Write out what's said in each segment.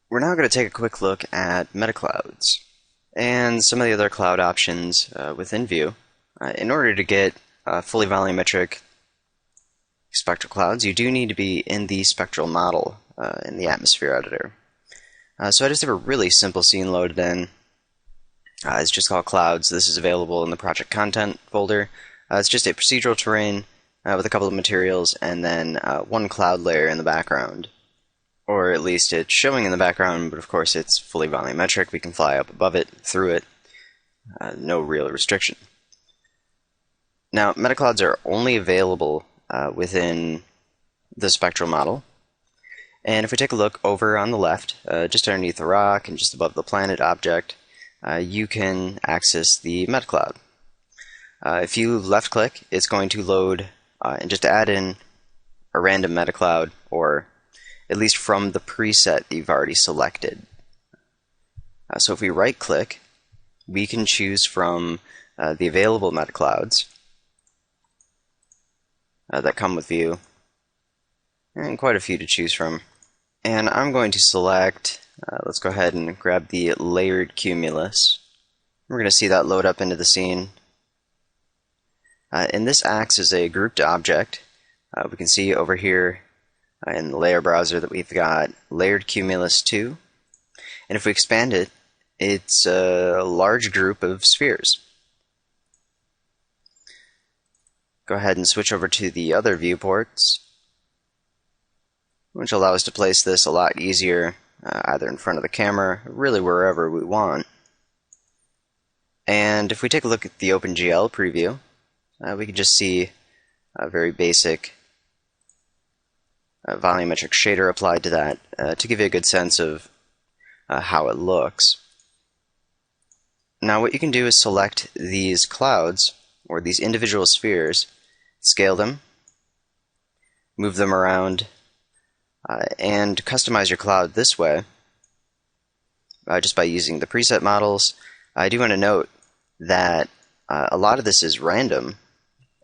We're now going to take a quick look at Metaclouds and some of the other cloud options within View. In order to get fully volumetric spectral clouds, you do need to be in the spectral model in the atmosphere editor. So I just have a really simple scene loaded in. It's just called Clouds. This is available in the project content folder. It's just a procedural terrain with a couple of materials and then one cloud layer in the background. Or at least it's showing in the background, but of course it's fully volumetric. We can fly up above it, through it, no real restriction. Now, Metaclouds are only available within the spectral model. And if we take a look over on the left, just underneath the rock and just above the planet object, you can access the Metacloud. If you left-click, it's going to load and just add in a random Metacloud, or at least from the preset that you've already selected. So if we right-click, we can choose from the available Metaclouds that come with View, and quite a few to choose from. And I'm going to select, let's go ahead and grab the layered cumulus. We're going to see that load up into the scene. And this acts as a grouped object. We can see over here in the layer browser that we've got layered cumulus 2. And if we expand it, it's a large group of spheres. Go ahead and switch over to the other viewports, which allow us to place this a lot easier, either in front of the camera, really wherever we want. And if we take a look at the OpenGL preview, we can just see a very basic volumetric shader applied to that to give you a good sense of how it looks. Now what you can do is select these clouds, or these individual spheres, scale them, move them around, and customize your cloud this way just by using the preset models. I do want to note that a lot of this is random,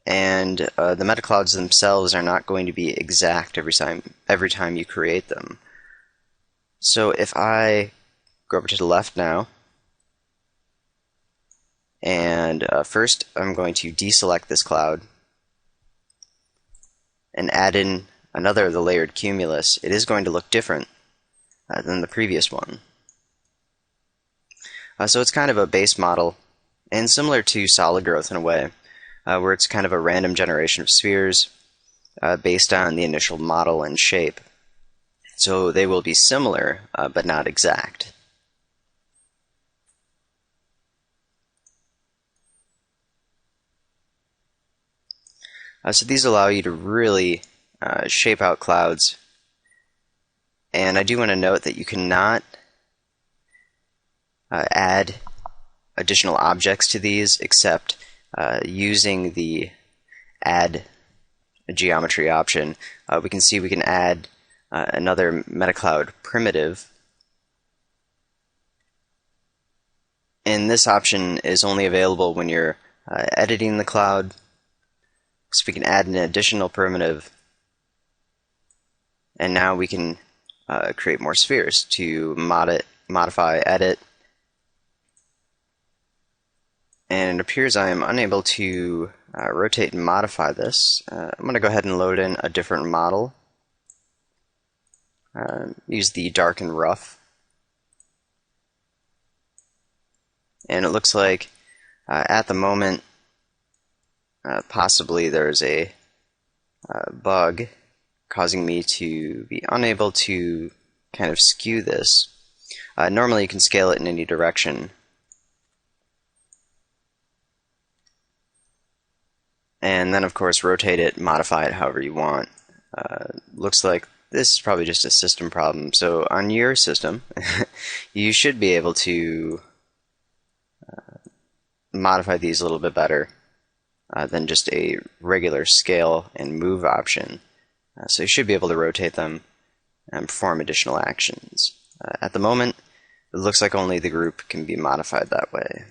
and the Metaclouds themselves are not going to be exact every time you create them. So if I go over to the left now, and first I'm going to deselect this cloud and add in another of the layered cumulus, it is going to look different than the previous one. So it's kind of a base model, and similar to solid growth in a way, where it's kind of a random generation of spheres based on the initial model and shape. So they will be similar, but not exact. So these allow you to really shape out clouds. And I do want to note that you cannot add additional objects to these except using the add geometry option. We can see we can add another Metacloud primitive. And this option is only available when you're editing the cloud. So we can add an additional primitive, and now we can create more spheres to modify, edit. And it appears I am unable to rotate and modify this. I'm going to go ahead and load in a different model. Use the dark and rough. And it looks like at the moment possibly there's a bug causing me to be unable to kind of skew this. Normally you can scale it in any direction. And then, of course, rotate it, modify it however you want. Looks like this is probably just a system problem. So on your system, you should be able to modify these a little bit better than just a regular scale and move option. So you should be able to rotate them and perform additional actions. At the moment, it looks like only the group can be modified that way.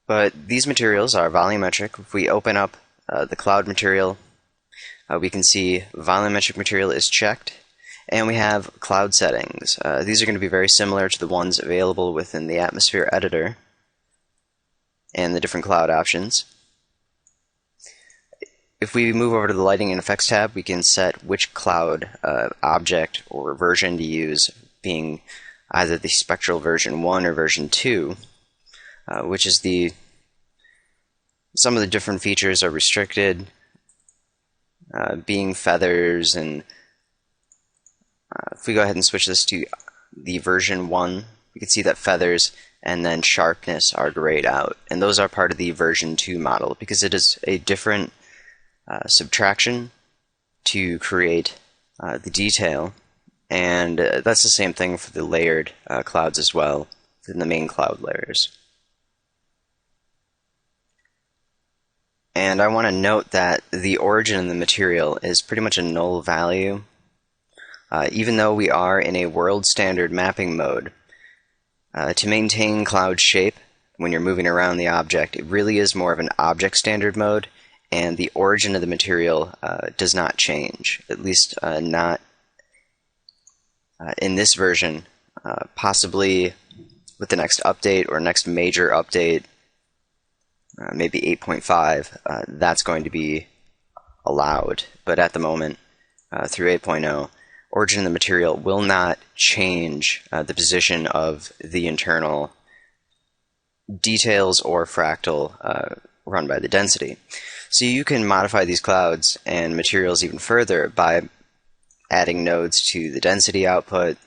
But these materials are volumetric. If we open up the cloud material, we can see volumetric material is checked, and we have cloud settings. These are going to be very similar to the ones available within the atmosphere editor and the different cloud options. If we move over to the lighting and effects tab, we can set which cloud object or version to use, being either the Spectral version 1 or version 2, which is some of the different features are restricted, being feathers, and if we go ahead and switch this to the version 1, we can see that feathers and then sharpness are grayed out, and those are part of the version 2 model because it is a different subtraction to create the detail, and that's the same thing for the layered clouds as well in the main cloud layers. And I want to note that the origin of the material is pretty much a null value. Even though we are in a world standard mapping mode, to maintain cloud shape when you're moving around the object, it really is more of an object standard mode, and the origin of the material does not change, at least not in this version. Possibly with the next update or next major update, maybe 8.5, that's going to be allowed. But at the moment, through 8.0, origin of the material will not change the position of the internal details or fractal run by the density. So you can modify these clouds and materials even further by adding nodes to the density output,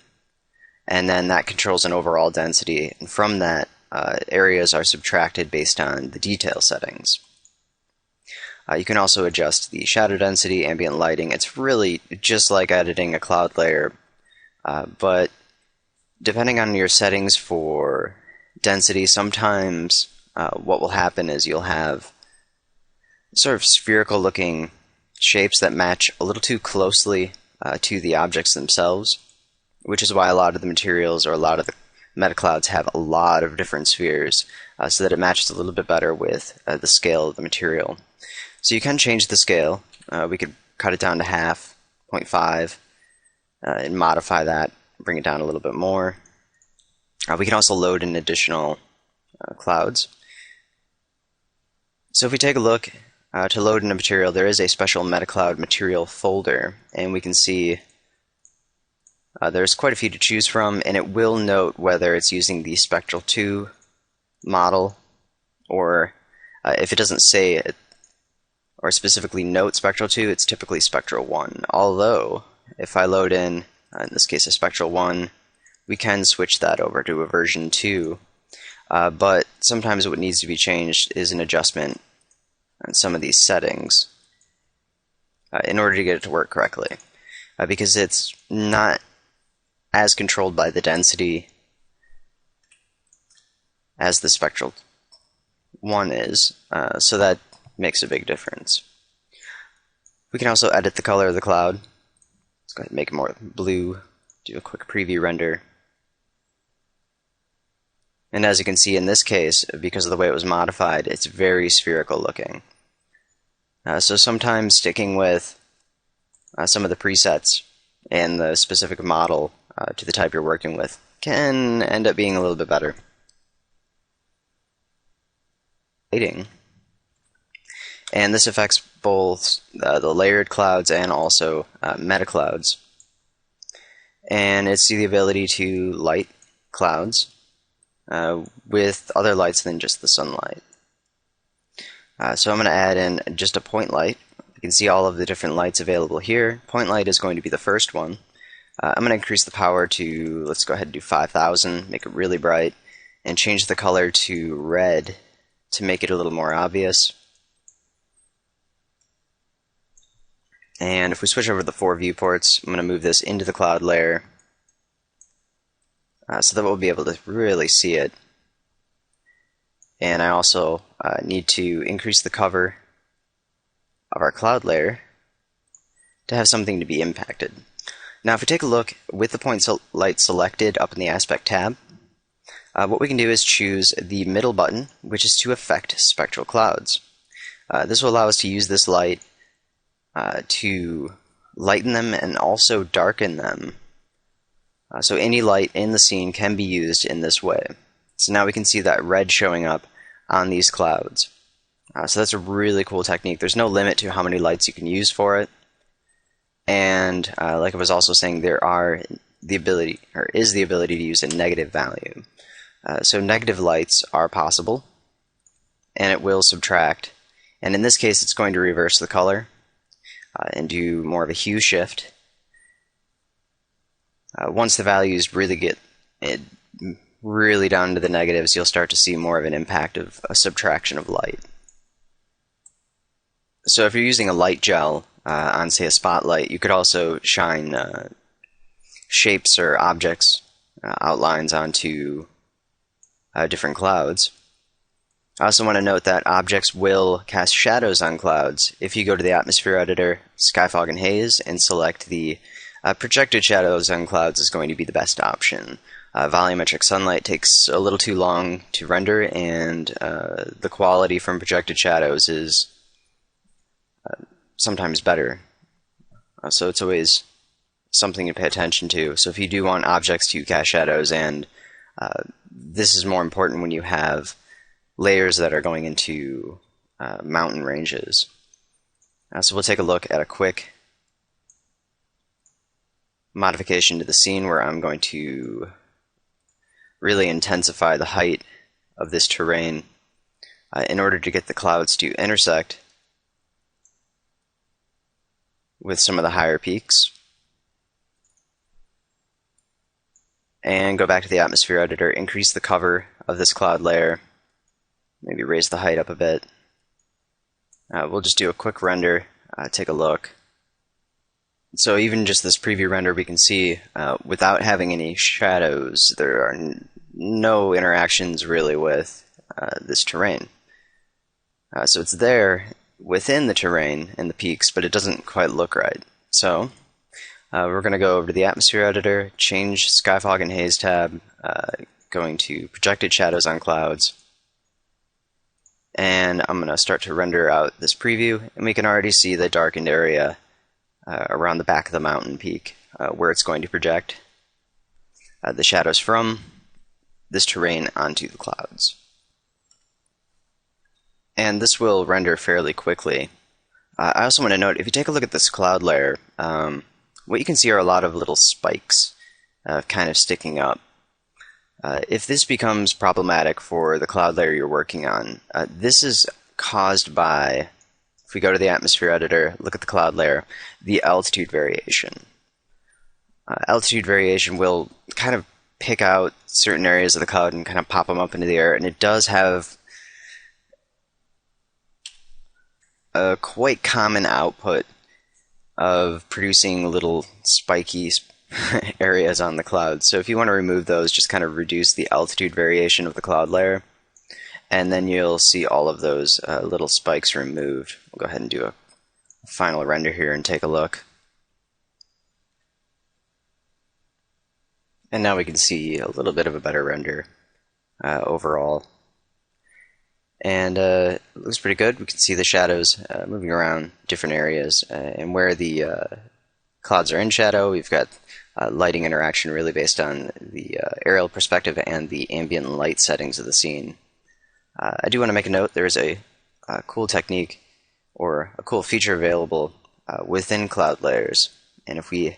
and then that controls an overall density, and from that areas are subtracted based on the detail settings. You can also adjust the shadow density, ambient lighting. It's really just like editing a cloud layer, but depending on your settings for density, sometimes what will happen is you'll have sort of spherical looking shapes that match a little too closely to the objects themselves, which is why a lot of the materials or a lot of the Metaclouds have a lot of different spheres, so that it matches a little bit better with the scale of the material. So you can change the scale. We could cut it down to half, 0.5, and modify that, bring it down a little bit more. We can also load in additional clouds. So if we take a look to load in a material, there is a special Metacloud material folder, and we can see there's quite a few to choose from, and it will note whether it's using the Spectral 2 model, or if it doesn't say it, or specifically note Spectral 2, it's typically Spectral 1. Although, if I load in this case a Spectral 1, we can switch that over to a version 2, but sometimes what needs to be changed is an adjustment on some of these settings in order to get it to work correctly, because it's not as controlled by the density as the Spectral 1 is, so that makes a big difference. We can also edit the color of the cloud. Let's go ahead and make it more blue, do a quick preview render. And as you can see in this case, because of the way it was modified, it's very spherical looking. So sometimes sticking with some of the presets and the specific model to the type you're working with can end up being a little bit better. Lighting. And this affects both the layered clouds and also Metaclouds. And it's the ability to light clouds with other lights than just the sunlight. So I'm going to add in just a point light. You can see all of the different lights available here. Point light is going to be the first one. I'm going to increase the power to, let's go ahead and do 5,000, make it really bright, and change the color to red to make it a little more obvious. And if we switch over to the 4 viewports, I'm going to move this into the cloud layer so that we'll be able to really see it. And I also need to increase the cover of our cloud layer to have something to be impacted. Now if we take a look with the point light selected up in the aspect tab, what we can do is choose the middle button, which is to affect spectral clouds. This will allow us to use this light to lighten them and also darken them. So any light in the scene can be used in this way. So now we can see that red showing up on these clouds. So that's a really cool technique. There's no limit to how many lights you can use for it. And like I was also saying, there is the ability to use a negative value. So negative lights are possible, and it will subtract. And in this case, it's going to reverse the color and do more of a hue shift. Once the values really get really down to the negatives, you'll start to see more of an impact of a subtraction of light. So if you're using a light gel on, say, a spotlight, you could also shine shapes or objects, outlines onto different clouds. I also want to note that objects will cast shadows on clouds. If you go to the atmosphere editor, sky, fog, and haze, and select the projected shadows on clouds is going to be the best option. Volumetric sunlight takes a little too long to render, and the quality from projected shadows is sometimes better. So it's always something to pay attention to. So if you do want objects to cast shadows, and this is more important when you have layers that are going into mountain ranges. So we'll take a look at a quick modification to the scene where I'm going to really intensify the height of this terrain in order to get the clouds to intersect with some of the higher peaks. And go back to the atmosphere editor, increase the cover of this cloud layer, maybe raise the height up a bit. We'll just do a quick render, take a look. So even just this preview render, we can see without having any shadows, there are no interactions really with this terrain. So it's there within the terrain and the peaks, but it doesn't quite look right. So we're going to go over to the atmosphere editor, change sky, fog, and haze tab, going to projected shadows on clouds. And I'm going to start to render out this preview, and we can already see the darkened area around the back of the mountain peak where it's going to project the shadows from this terrain onto the clouds. And this will render fairly quickly. I also want to note, if you take a look at this cloud layer, what you can see are a lot of little spikes kind of sticking up. If this becomes problematic for the cloud layer you're working on, this is caused by, if we go to the atmosphere editor, look at the cloud layer, the altitude variation. Altitude variation will kind of pick out certain areas of the cloud and kind of pop them up into the air, and it does have a quite common output of producing little spiky areas on the cloud. So if you want to remove those, just kind of reduce the altitude variation of the cloud layer, and then you'll see all of those little spikes removed. We'll go ahead and do a final render here and take a look. And now we can see a little bit of a better render overall. And it looks pretty good. We can see the shadows moving around different areas, and where the clouds are in shadow, we've got lighting interaction really based on the aerial perspective and the ambient light settings of the scene. I do want to make a note, there is a cool technique or a cool feature available within cloud layers. And if we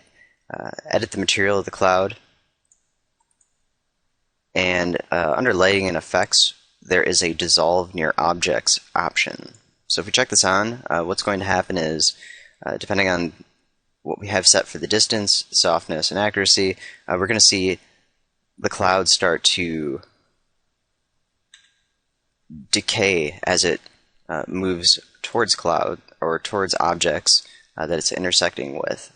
edit the material of the cloud, and under lighting and effects, there is a dissolve near objects option. So if we check this on, what's going to happen is, depending on what we have set for the distance, softness, and accuracy, we're going to see the cloud start to decay as it moves towards cloud or towards objects that it's intersecting with.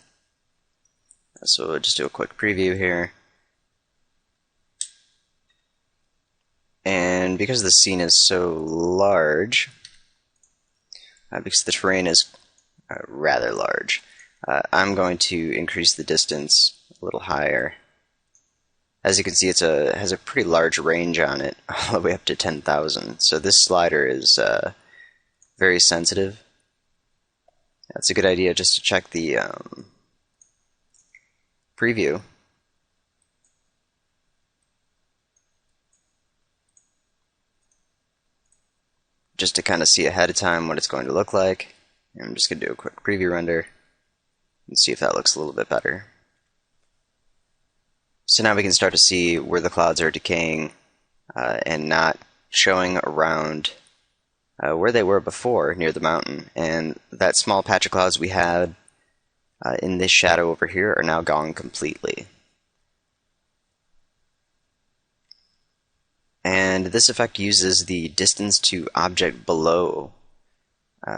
So we'll just do a quick preview here. And because the scene is so large, because the terrain is rather large, I'm going to increase the distance a little higher. As you can see, it has a pretty large range on it, all the way up to 10,000. So this slider is very sensitive, it's a good idea just to check the preview. Just to kind of see ahead of time what it's going to look like. And I'm just going to do a quick preview render and see if that looks a little bit better. So now we can start to see where the clouds are decaying and not showing around where they were before near the mountain. And that small patch of clouds we had in this shadow over here are now gone completely. And this effect uses the distance to object below,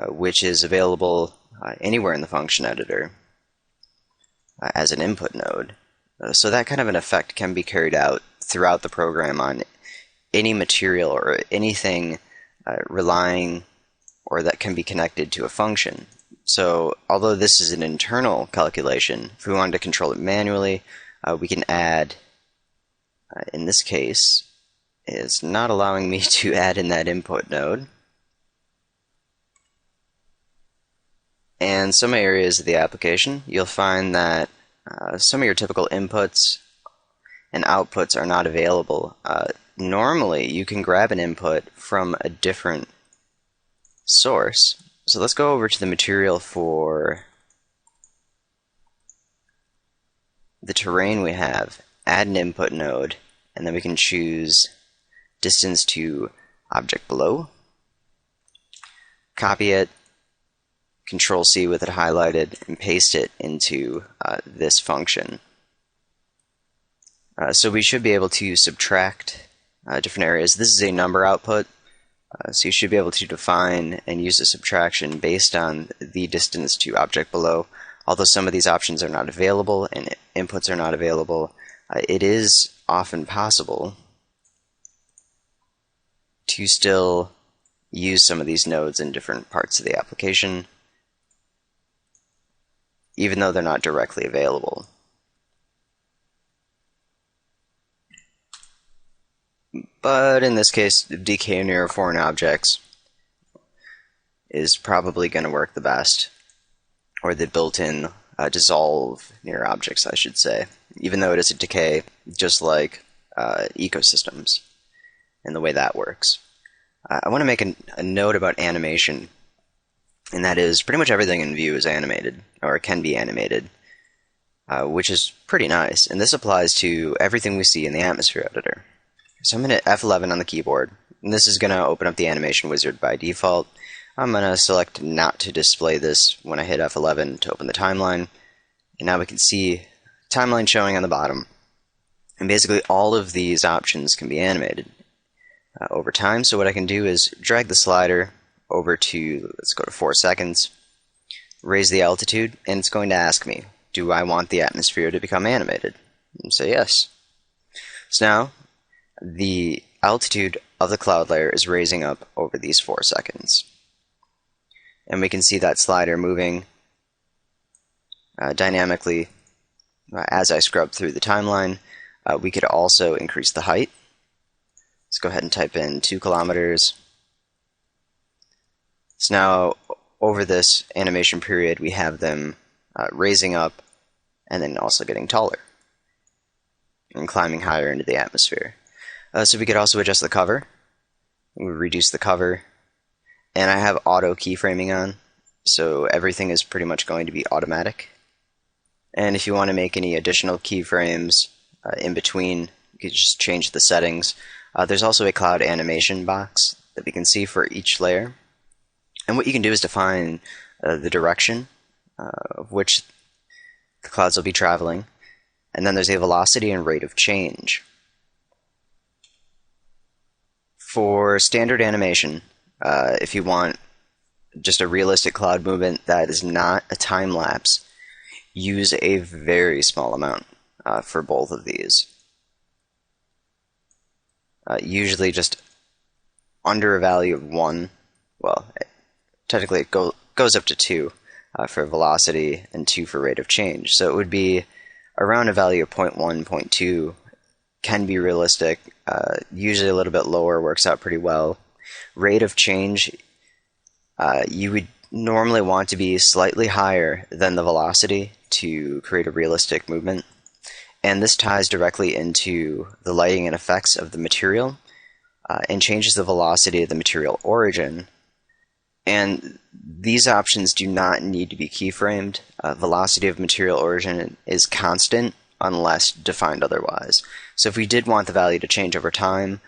which is available anywhere in the function editor as an input node. So that kind of an effect can be carried out throughout the program on any material or anything relying or that can be connected to a function. So although this is an internal calculation, if we wanted to control it manually, we can add, in this case, it's not allowing me to add in that input node. And some areas of the application, you'll find that some of your typical inputs and outputs are not available. Normally, you can grab an input from a different source. So let's go over to the material for the terrain we have, add an input node, and then we can choose distance to object below, copy it, Control-C with it highlighted, and paste it into this function. So we should be able to subtract different areas. This is a number output, so you should be able to define and use a subtraction based on the distance to object below. Although some of these options are not available and inputs are not available, it is often possible to still use some of these nodes in different parts of the application, even though they're not directly available. But in this case, decay near foreign objects is probably going to work the best, or the built-in dissolve near objects, I should say, even though it is a decay, just like ecosystems and the way that works. I want to make a note about animation, and that is pretty much everything in Vue is animated, or can be animated, which is pretty nice. And this applies to everything we see in the atmosphere editor. So I'm going to hit F11 on the keyboard, and this is going to open up the animation wizard by default. I'm going to select not to display this when I hit F11 to open the timeline. And now we can see timeline showing on the bottom. And basically all of these options can be animated over time. So what I can do is drag the slider over to, let's go to 4 seconds, raise the altitude, and it's going to ask me, do I want the atmosphere to become animated? And say yes. So now the altitude of the cloud layer is raising up over these 4 seconds. And we can see that slider moving dynamically as I scrub through the timeline. We could also increase the height. Let's go ahead and type in 2 kilometers. So now over this animation period we have them raising up and then also getting taller and climbing higher into the atmosphere. So we could also adjust the cover. We reduce the cover, and I have auto keyframing on, so everything is pretty much going to be automatic. And if you want to make any additional keyframes in between, you can just change the settings. There's also a cloud animation box that we can see for each layer. And what you can do is define the direction of which the clouds will be traveling. And then there's a velocity and rate of change. For standard animation, if you want just a realistic cloud movement that is not a time lapse, use a very small amount for both of these. Usually just under a value of 1. Well, technically it goes up to 2 for velocity and 2 for rate of change. So it would be around a value of 0.1, 0.2 can be realistic. Usually a little bit lower works out pretty well. Rate of change, you would normally want to be slightly higher than the velocity to create a realistic movement. And this ties directly into the lighting and effects of the material and changes the velocity of the material origin. And these options do not need to be keyframed. Velocity of material origin is constant unless defined otherwise. So if we did want the value to change over time,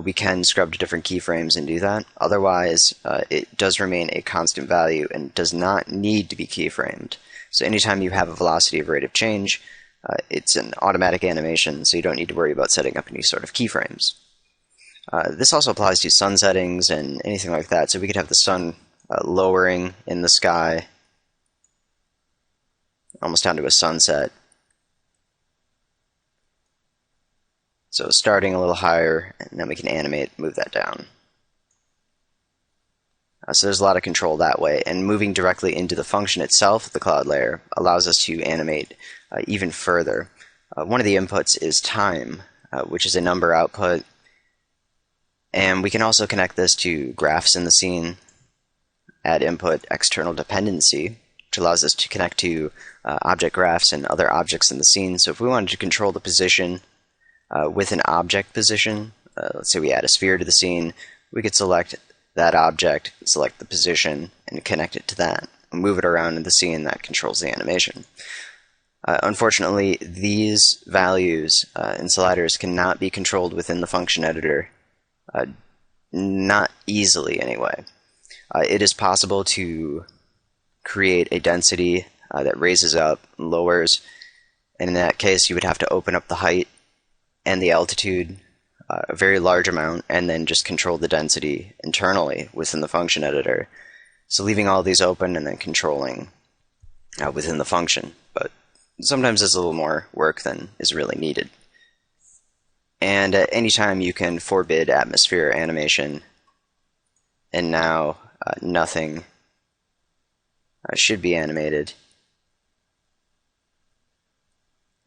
we can scrub to different keyframes and do that. Otherwise, it does remain a constant value and does not need to be keyframed. So anytime you have a velocity of rate of change, it's an automatic animation, so you don't need to worry about setting up any sort of keyframes. This also applies to sun settings and anything like that. So we could have the sun lowering in the sky, almost down to a sunset. So starting a little higher, and then we can animate, move that down. So there's a lot of control that way, and moving directly into the function itself, the cloud layer, allows us to animate even further. One of the inputs is time, which is a number output, and we can also connect this to graphs in the scene, add input external dependency, which allows us to connect to object graphs and other objects in the scene. So if we wanted to control the position with an object position, let's say we add a sphere to the scene, we could select that object, select the position, and connect it to that. Move it around in the scene, that controls the animation. Unfortunately, these values and sliders cannot be controlled within the function editor, not easily anyway. It is possible to create a density that raises up, lowers, and in that case you would have to open up the height and the altitude a very large amount, and then just control the density internally within the function editor. So leaving all these open and then controlling within the function. But sometimes it's a little more work than is really needed. And at any time you can forbid atmosphere animation, and now nothing should be animated.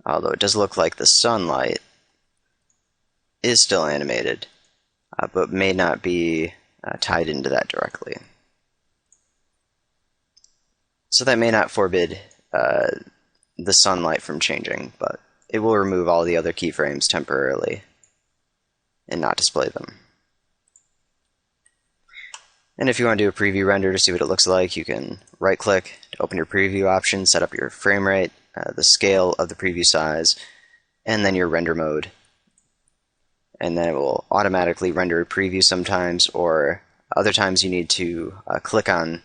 Although it does look like the sunlight is still animated, but may not be tied into that directly. So that may not forbid the sunlight from changing, but it will remove all the other keyframes temporarily and not display them. And if you want to do a preview render to see what it looks like, you can right-click to open your preview option, set up your frame rate, the scale of the preview size, and then your render mode. And then it will automatically render a preview sometimes, or other times you need to click on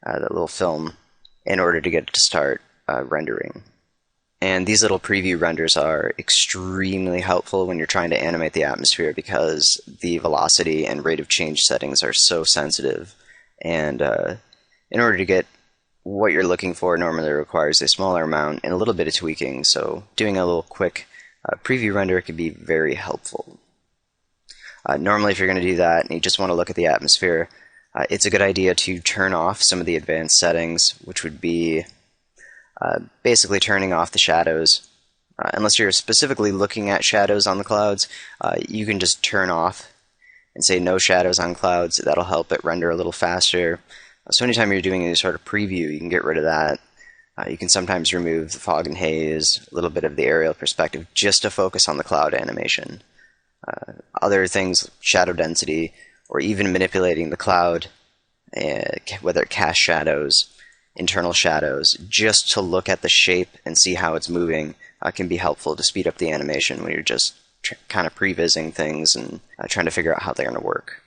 that little film in order to get it to start rendering. And these little preview renders are extremely helpful when you're trying to animate the atmosphere, because the velocity and rate of change settings are so sensitive. And in order to get what you're looking for normally requires a smaller amount and a little bit of tweaking, so doing a little quick preview render can be very helpful. Normally if you're going to do that and you just want to look at the atmosphere, it's a good idea to turn off some of the advanced settings, which would be basically turning off the shadows. Unless you're specifically looking at shadows on the clouds, you can just turn off and say no shadows on clouds. That'll help it render a little faster. So anytime you're doing any sort of preview, you can get rid of that. You can sometimes remove the fog and haze, a little bit of the aerial perspective, just to focus on the cloud animation. Other things, shadow density, or even manipulating the cloud, whether it casts shadows, internal shadows, just to look at the shape and see how it's moving, can be helpful to speed up the animation when you're just kind of prevising things and trying to figure out how they're going to work.